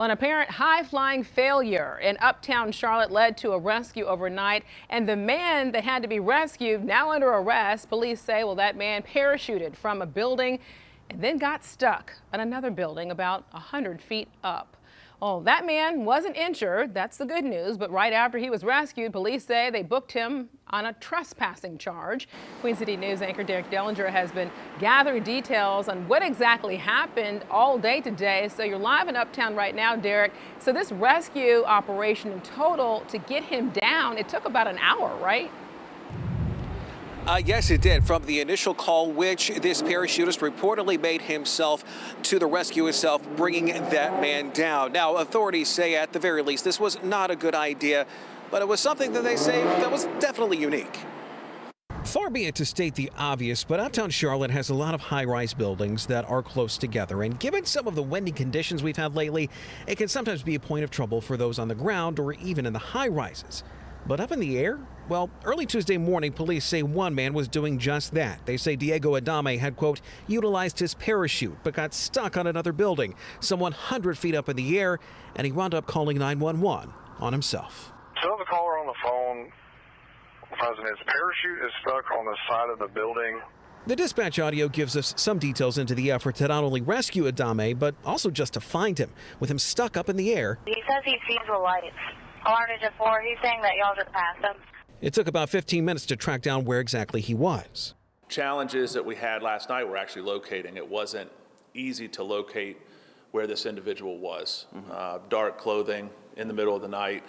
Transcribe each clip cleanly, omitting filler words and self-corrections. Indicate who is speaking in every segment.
Speaker 1: An apparent high-flying failure in Uptown Charlotte led to a rescue overnight, and the man that had to be rescued now under arrest. Police say, well, that man parachuted from a building and then got stuck on another building about 100 feet up. Oh, that man wasn't injured. That's the good news. But right after he was rescued, police say they booked him on a trespassing charge. Queen City News anchor Derek Dellinger has been gathering details on what exactly happened all day today. So you're live in Uptown right now, Derek. So this rescue operation in total to get him down, it took about an hour, right?
Speaker 2: Yes, it did. From the initial call, which this parachutist reportedly made himself to the rescue itself, bringing that man down. Now, authorities say at the very least this was not a good idea, but it was something that they say that was definitely unique.
Speaker 3: Far be it to state the obvious, but Uptown Charlotte has a lot of high-rise buildings that are close together, and given some of the windy conditions we've had lately, it can sometimes be a point of trouble for those on the ground or even in the high-rises. But up in the air? Well, early Tuesday morning, police say one man was doing just that. They say Diego Adame had, quote, utilized his parachute, but got stuck on another building, some 100 feet up in the air, and he wound up calling 911 on himself.
Speaker 4: Tell the caller on the phone, President, his parachute is stuck on the side of the building.
Speaker 3: The dispatch audio gives us some details into the effort to not only rescue Adame, but also just to find him, with him stuck up in the air.
Speaker 5: He says he sees the lights. Alerted to 4. He's saying that y'all just passed him.
Speaker 3: It took about 15 minutes to track down where exactly he was.
Speaker 6: Challenges that we had last night were actually locating. It wasn't easy to locate where this individual was. Dark clothing in the middle of the night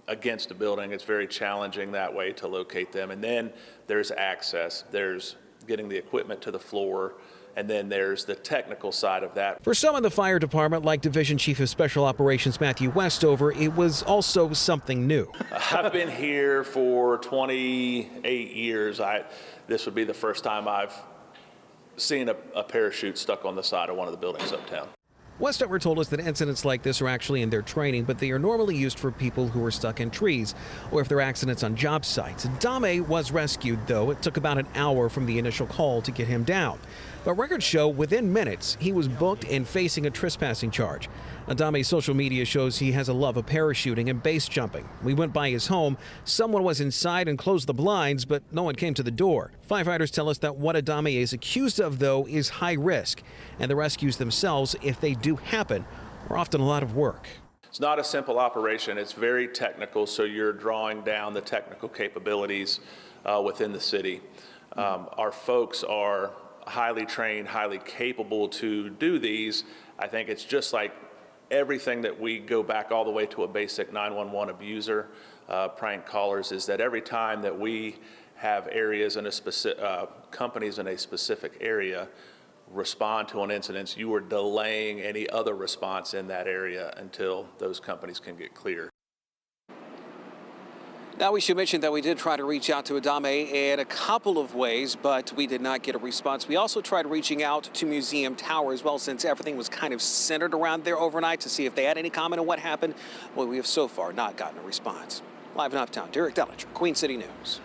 Speaker 6: against a building. It's very challenging that way to locate them. And then there's access. There's getting the equipment to the floor. And then there's the technical side of that.
Speaker 3: For some in the fire department, like Division Chief of Special Operations Matthew Westover, it was also something new.
Speaker 6: I've been here for 28 years. This would be the first time I've seen a parachute stuck on the side of one of the buildings uptown.
Speaker 3: Westover told us that incidents like this are actually in their training, but they are normally used for people who are stuck in trees or if there are accidents on job sites. Adame was rescued, though. It took about an hour from the initial call to get him down. But records show within minutes he was booked and facing a trespassing charge. Adame's social media shows he has a love of parachuting and base jumping. We went by his home. Someone was inside and closed the blinds, but no one came to the door. Firefighters tell us that what Adame is accused of, though, is high risk, and the rescues themselves, if they do happen, are often a lot of work.
Speaker 6: It's not a simple operation. It's very technical, so you're drawing down the technical capabilities within the city. Our folks are highly trained, highly capable to do these. I think it's just like everything that we go back all the way to a basic 911 abuser, prank callers, is that every time that we have areas in a specific, companies in a specific area respond to an incident, you are delaying any other response in that area until those companies can get clear.
Speaker 2: Now, we should mention that we did try to reach out to Adame in a couple of ways, but we did not get a response. We also tried reaching out to Museum Tower as well, since everything was kind of centered around there overnight, to see if they had any comment on what happened. Well, we have so far not gotten a response. Live in Uptown, Derek Dellinger, Queen City News.